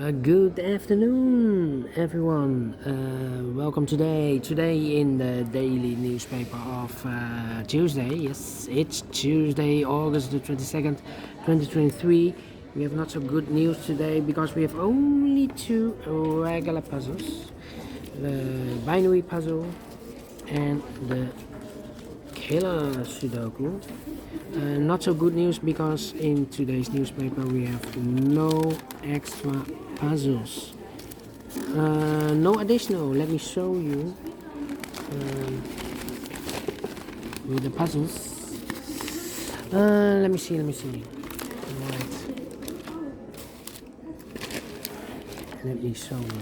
Good afternoon, everyone. Welcome today in the daily newspaper of Tuesday. Yes, it's Tuesday, August the 22nd, 2023. We have not so good news today because we have only two regular puzzles: the binary puzzle and the killer Sudoku. Not so good news because in today's newspaper we have no extra puzzles. No additional. Let me show you with the puzzles. Let me see. Right. Let me show you.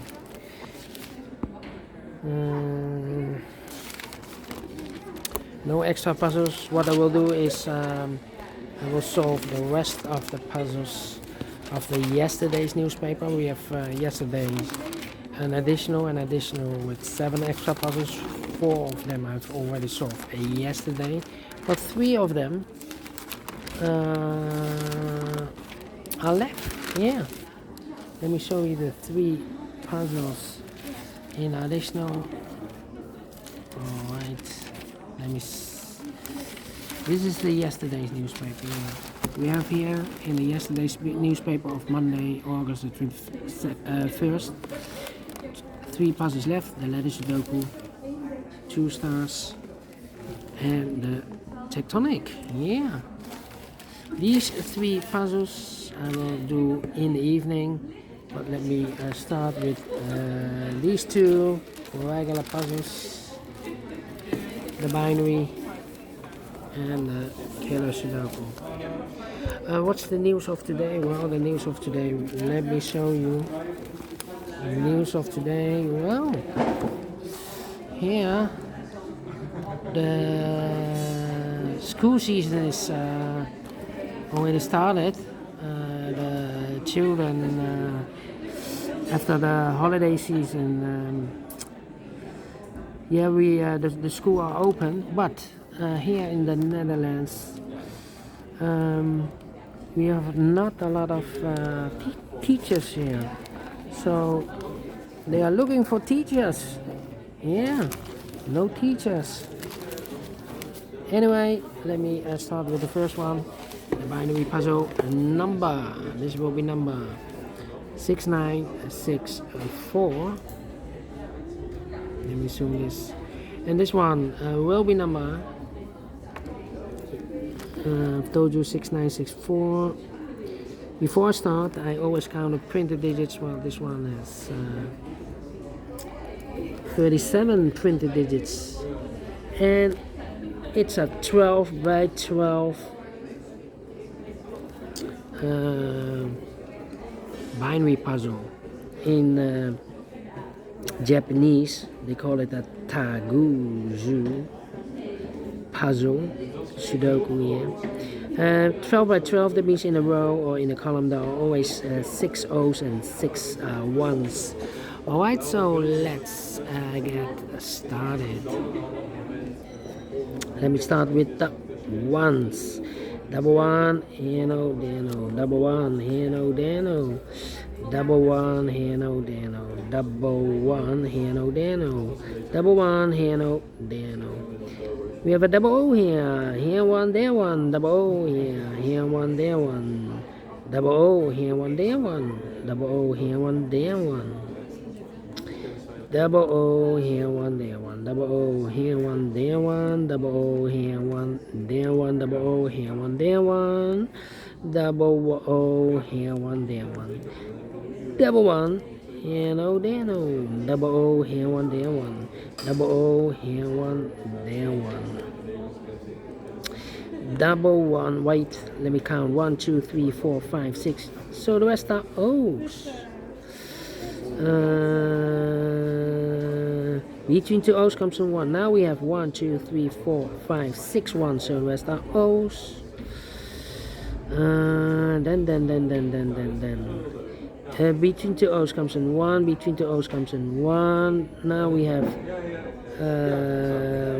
No extra puzzles. What I will do is I will solve the rest of the puzzles of the yesterday's newspaper. We have yesterday's an additional with 7 extra puzzles. 4 of them I've already solved yesterday, but 3 of them are left. Yeah, let me show you the 3 puzzles in additional. Alright, this is the yesterday's newspaper. Yeah. We have here in the yesterday's newspaper of Monday, August the 21st, 3 puzzles left: the letter Sudoku, 2 stars, and the tectonic. Yeah, these 3 puzzles I will do in the evening, but let me start with these 2 regular puzzles: the binary and the killer Sudoku. What's the news of today? Well, the news of today, let me show you. The news of today, well, here the school season is already started. The children, after the holiday season, the school are open, but here in the Netherlands we have not a lot of teachers here, so they are looking for teachers. Yeah, no teachers. Anyway, let me start with the first one, the binary puzzle number. This will be number 6964. Let me zoom this. And this one will be number, I've told you 6964. Before I start, I always count the printed digits. Well, this one has 37 printed digits. And it's a 12 by 12 binary puzzle. In Japanese, they call it a Takuzu puzzle, Sudoku here. 12 by 12, that means in a row or in a column there are always 6 O's and 6 1's. Alright, so let's get started. Let me start with the 1's. Double 1, here no, there no. Double 1, here no, there no. Double 1, here no, there no. Double 1, here no, there no. Double 1, here no, there no. We have a double O here. Here 1, there 1. Double O here. Here 1, there 1. Double O, here 1, there 1. Double O, here 1, there 1. Double O, here 1, there 1. Double O, here 1, there 1. Double O, here 1, there 1. Double O, here 1, there 1. Double O, here 1, there 1. Double 1, here no, there no. Double O, here 1, there 1. Double O, here 1, there 1. Double 1, wait, let me count. 1, 2, 3, 4, 5, 6. So the rest are O's. Between 2 O's comes a 1. Now we have 1, 2, 3, 4, 5, 6 1. So the rest are O's. Then. Between 2 O's comes in 1. Between 2 O's comes in 1. Now we have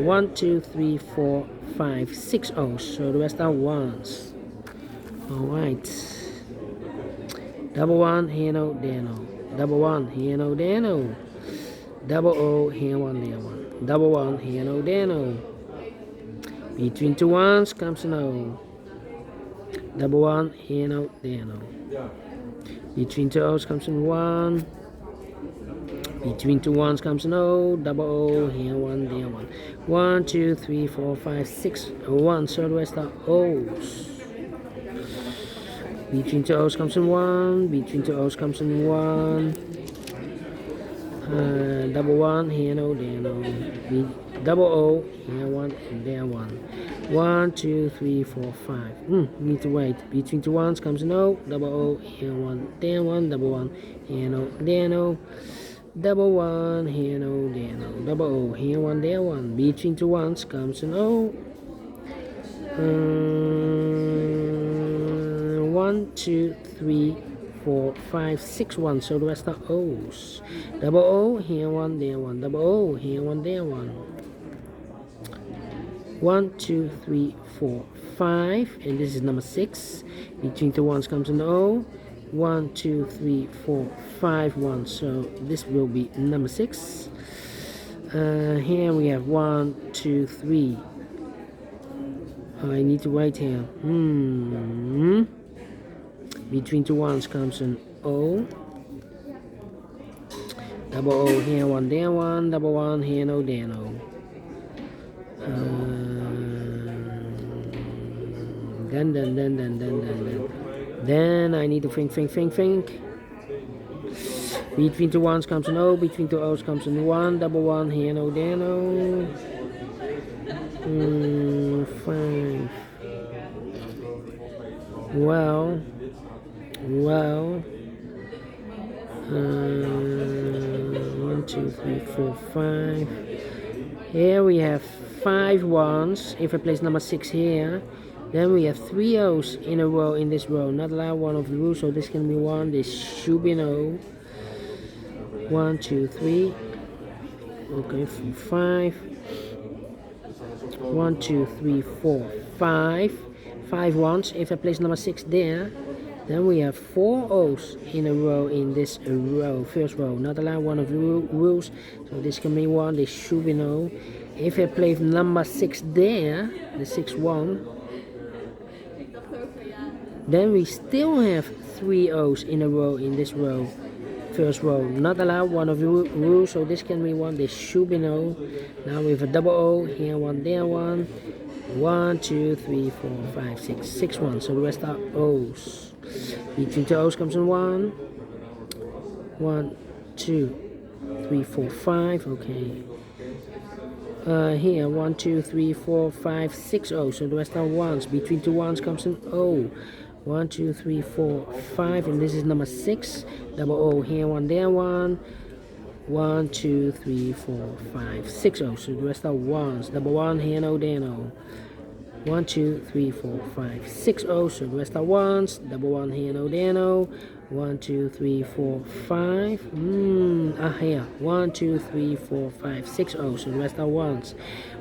1, 2, 3, 4, 5, 6 O's. So the rest are 1's. Alright. Double one, here no, there no. Double one, here no, there no. Double O, here one, there one. Double one, here no, there no. Between two ones comes an O. Double one, here no, there no. Between two O's comes an 1. Between two ones comes an O. Double O, here one, there one. 1, 2, 3, 4, 5, 6, 1. So the rest are O's. Between two O's comes in 1. Between two O's comes in 1. Double one, here no, there no. Double O, here one, there one. 1, 2, 3, 4, 5. Need to wait. Between two ones comes an O. Double O, here one, there one. Double one, here no, there no. Double one, here no, there no. Double O, here one, there one. Between two ones comes an O. 1, 2, 3, 4, 5, 6, 1. So the rest are O's. Double O, here one, there one. Double O, here one, there one. 1, 2, 3, 4, 5. And this is number 6. Between two ones comes an O. 1, 2, 3, 4, 5, 1. So this will be number 6. Here we have 1, 2, 3. I need to wait here. Between two ones comes an O. Double O, here one, there one. Double one, here no, there no. Then I need to think. Between two ones comes an O. Between two O's comes an 1. Double one, here no, there no. 5. Well. 1, 2, 3, 4, 5. Here we have 5 ones. If I place number 6 here, then we have 3 O's in a row in this row. Not allowed one of the rules, so this can be 1. This should be an O. 1, 2, 3. Okay, 4, 5. 1, 2, 3, 4, 5. 5 ones. If I place number 6 there, then we have 4 O's in a row in this row, first row. Not allowed one of the rules, so this can be 1. This should be no. If I place number 6 there, the 6 1, then we still have 3 O's in a row in this row, first row. Not allowed one of the rules, so this can be 1. This should be no. Now we have a double O, here one, there one. 1, 2, 3, 4, 5, 6, 6, 1. So the rest are O's. Between two O's comes in 1. 1, 2, 3, 4, 5. Okay. Here 1, 2, 3, 4, 5, 6 O's. So the rest are 1s. Between two 1s comes an O. 1, 2, 3, 4, 5. And this is number 6. Double O, here one, there one. 1, 2, 3, 4, 5, 6 O's. So the rest are 1s. Double one, here no, there no. 1, 2, 3, 4, 5, 6 O's. So the rest are 1s. Double one, here no, there no. 1, 2, 3, 4, 5. Here. 1, 2, 3, 4, 5, 6 O's. So the rest are 1s.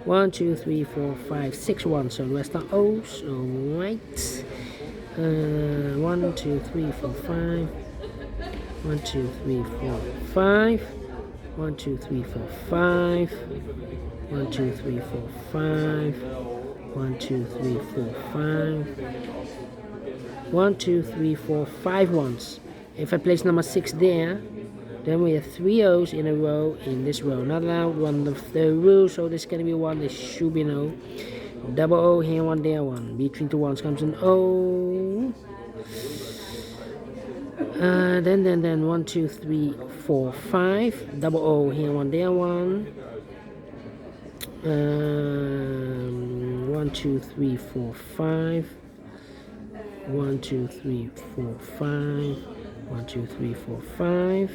1, 2, 3, 4, 5, 6 1s. So the rest are O's. Alright. 1, 2, 3, 4, 5. 1, 2, 3, 4, 5. 1, 2, 3, 4, 5. 1, 2, 3, 4, 5. 1, 2, 3, 4, 5. 1, 2, 3, 4, 5 1s. If I place number 6 there, then we have 3 O's in a row in this row. Not allowed one of the rules, so this can be 1. This should be no. Double O, here one, there one. Between two 1s comes an O. Then 1, 2, 3, 4, 5. Double O, here one, there one. 1, 2, 3, 4, 5. 1, 2, 3, 4, 5. 1, 2, 3, 4, 5.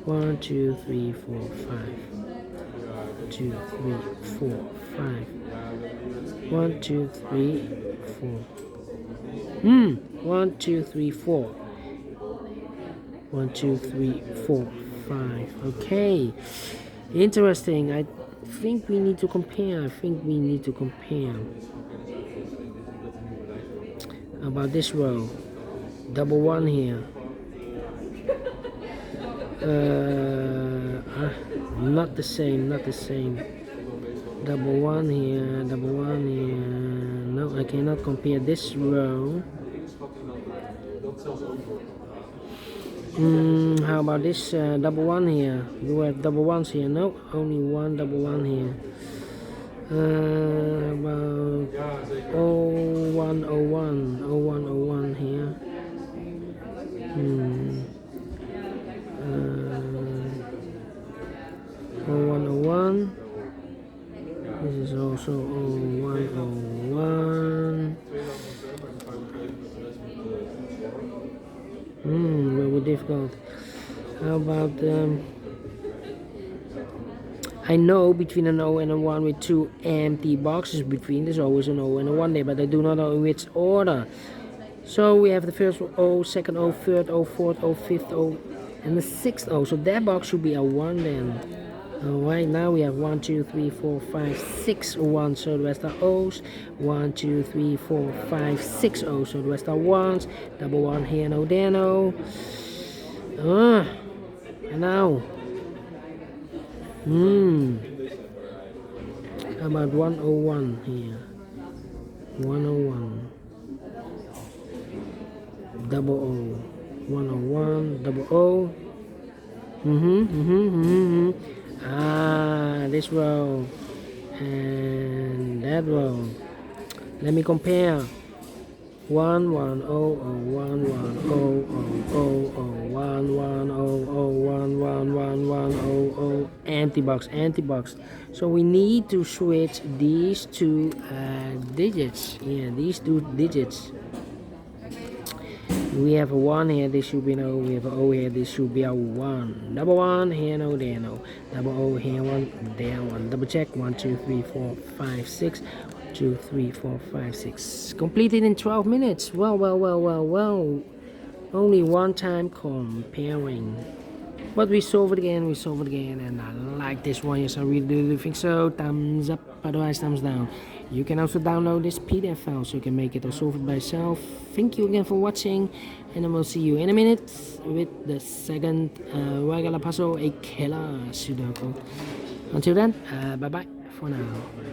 1, 2, 3, 4, 5. 2, 3, 4, 5. 1, 2, 3, 4. 1, 2, 3, 4. 1, 2, 3, 4, 5. Okay. Interesting. I think we need to compare. About this row. Double one here. Not the same, not the same. Double one here, double one here. No, I cannot compare this row. How about this double one here? Do I have double ones here? No, only one double one here. About 0101, 0101 here. 0101. This is also 0101. Very difficult. How about I know between an O and a 1 with two empty boxes between. There's always an O and a 1 there, but I do not know in which order. So we have the first O, second O, third O, fourth O, fifth O, and the sixth O. So that box should be a 1 then. Alright, now we have 1, 2, 3, 4, 5, 6 1. So the rest are O's. 1, 2, 3, 4, 5, 6 O's. So the rest are 1s. Double 1 here, no, there, no. And now. How about 101 here? 101. Double O. 101, double O. This row and that row. Let me compare. 1 1 0 0 1 1 0 0 0 1 1 0 0 1 1 1 1 0 0 empty box, empty box. So we need to switch these two digits. Yeah, these two digits. We have a 1 here, this should be an O. We have an O here, this should be a 1. Double 1 here, no, there, no. Double O here, 1, there, 1. Double check. 1 2 3 4 5 6. 1 2 3 4 5 6. Completed in 12 minutes. Well. Only one time comparing. But we solve it again, and I like this one. Yes, I really do think so. Thumbs up, otherwise thumbs down. You can also download this PDF file so you can make it or solve it by yourself. Thank you again for watching, and I will see you in a minute with the second regular puzzle, a killer Sudoku. Until then, bye bye for now.